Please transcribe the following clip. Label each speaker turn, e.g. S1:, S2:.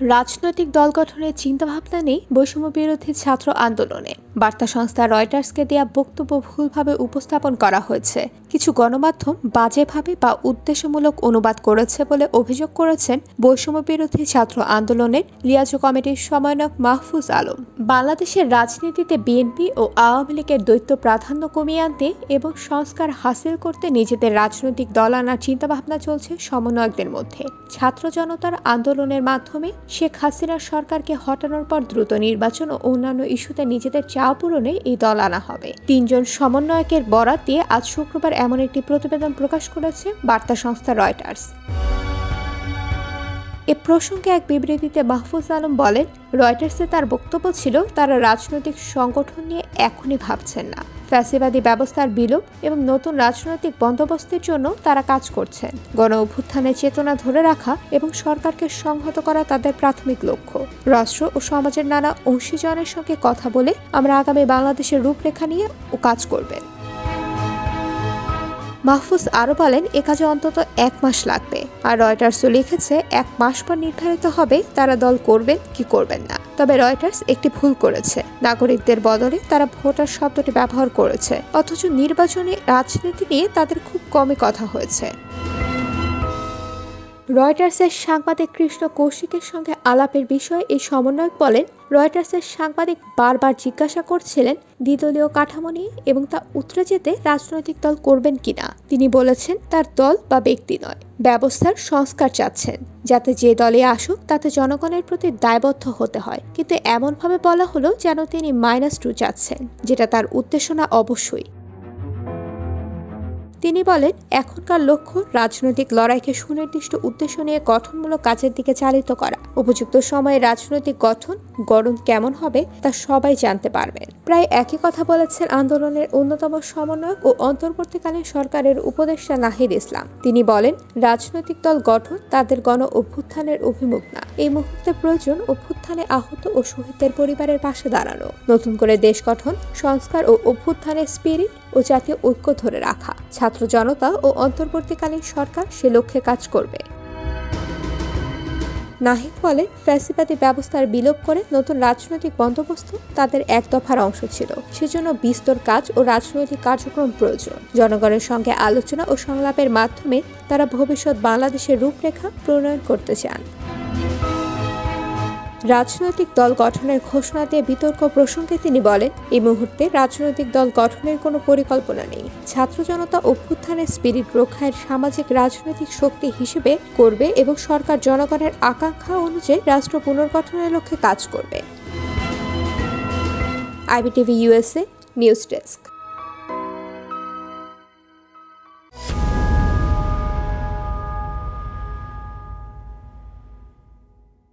S1: রাজনৈতিক দল গঠনের চিন্তাভাবনা নেই বৈষম্য বিরোধী ছাত্র আন্দোলনে। বার্তা সংস্থা রয়টার্সকে দেয়া বক্তব্য ভুলভাবে উপস্থাপন করা হয়েছে। কিছু গণমাধ্যম বাজেভাবে বা উদ্দেশ্যমূলক অনুবাদ করেছে বলে অভিযোগ করেছেন বৈষম্য বিরোধী ছাত্র আন্দোলনের লিয়াজো কমিটির সমন্বয়ক মাহফুজ আলম। বাংলাদেশের রাজনীতিতে বিএনপি ও আওয়ামী লীগের দ্বৈত প্রাধান্য কমিয়ে আনতে এবং সংস্কার হাসিল করতে নিজেদের রাজনৈতিক দল আনার চিন্তাভাবনা চলছে সমন্বয়কদের মধ্যে। ছাত্র জনতার আন্দোলনের মাধ্যমে শেখ হাসিনার সরকারকে হটানোর পর দ্রুত নির্বাচন ও অন্যান্য ইস্যুতে নিজেদের চাওয়া পূরণে এই দল আনা হবে। ৩ জন সমন্বয়কের বরাত দিয়ে আজ শুক্রবার এমন একটি প্রতিবেদন প্রকাশ করেছে বার্তা সংস্থা রয়টার্স। এ প্রসঙ্গে এক বিবৃতিতে মাহফুজ আলম বলেন, রয়টার্সে তার বক্তব্য ছিল তারা রাজনৈতিক সংগঠন নিয়ে এখনই ভাবছেন না। ফ্যাসিবাদী ব্যবস্থার বিলোপ এবং নতুন রাজনৈতিক বন্দোবস্তের জন্য তারা কাজ করছেন। গণ অভ্যুত্থানের চেতনা ধরে রাখা এবং সরকারকে সংহত করা তাদের প্রাথমিক লক্ষ্য। রাষ্ট্র ও সমাজের নানা অংশীজনের সঙ্গে কথা বলে আমরা আগামী বাংলাদেশের রূপরেখা নিয়ে কাজ করবেন। মাহফুজ আরও বলেন, এ কাজে অন্তত 1 মাস লাগবে। আর রয়টার্সও লিখেছে 1 মাস পর নির্ধারিত হবে তারা দল করবেন কি করবেন না। তবে রয়টার্স একটি ভুল করেছে। নাগরিকদের বদলে তারা ভোটার শব্দটি ব্যবহার করেছে, অথচ নির্বাচনী রাজনীতি নিয়ে তাদের খুব কমই কথা হয়েছে। রয়টার্সের সাংবাদিক কৃষ্ণ কৌশিকের সঙ্গে আলাপের বিষয়ে এই সমন্বয়ক বলেন, রয়টার্সের সাংবাদিক বারবার জিজ্ঞাসা করছিলেন দ্বিদলীয় কাঠামো নিয়ে এবং তা উতরে যেতে রাজনৈতিক দল করবেন কিনা। তিনি বলেছেন তার দল বা ব্যক্তি নয়, ব্যবস্থার সংস্কার চাচ্ছেন, যাতে যে দলে আসুক তাতে জনগণের প্রতি দায়বদ্ধ হতে হয়। কিন্তু এমনভাবে বলা হলো যেন তিনি -2 চাচ্ছেন, যেটা তার উদ্দেশ্য না। অবশ্যই তিনি বলেন, এখনকার লক্ষ্য রাজনৈতিক লড়াইকে সুনির্দিষ্ট উদ্দেশ্য নিয়ে গঠনমূলক কাজের দিকে চালিত করা। উপযুক্ত সময়ে রাজনৈতিক গঠন কেমন হবে তা সবাই জানতে পারবেন। প্রায় একই কথা বলেছেন আন্দোলনের অন্যতম সমন্বয়ক ও অন্তর্বর্তীকালীন সরকারের উপদেষ্টা নাহিদ ইসলাম। তিনি বলেন, রাজনৈতিক দল গঠন তাদের গণ অভ্যুত্থানের অভিমুখ না। এই মুহূর্তে প্রয়োজন অভ্যুত্থানে আহত ও শহীদদের পরিবারের পাশে দাঁড়ানো, নতুন করে দেশ গঠন, সংস্কার ও অভ্যুত্থানের স্পিরিট ও জাতীয় ঐক্য ধরে রাখা। ছাত্র জনতা ও অন্তর্বর্তীকালীন সরকার সে লক্ষ্যে কাজ করবে। নাহিদ বলেন, ফ্যাসিবাদী ব্যবস্থার বিলোপ করে নতুন রাজনৈতিক বন্দোবস্ত তাদের এক দফার অংশ ছিল। সেজন্য বিস্তর কাজ ও রাজনৈতিক কার্যক্রম প্রয়োজন। জনগণের সঙ্গে আলোচনা ও সংলাপের মাধ্যমে তারা ভবিষ্যৎ বাংলাদেশের রূপরেখা প্রণয়ন করতে চান। রাজনৈতিক দল গঠনের ঘোষণা দিয়ে বিতর্ক প্রসঙ্গে তিনি বলেন, এই মুহূর্তে রাজনৈতিক দল গঠনের কোনো পরিকল্পনা নেই। ছাত্র জনতা অভ্যুত্থানের স্পিরিট রক্ষায় সামাজিক রাজনৈতিক শক্তি হিসেবে করবে এবং সরকার জনগণের আকাঙ্ক্ষা অনুযায়ী রাষ্ট্র পুনর্গঠনের লক্ষ্যে কাজ করবে। IBTV USA news desk.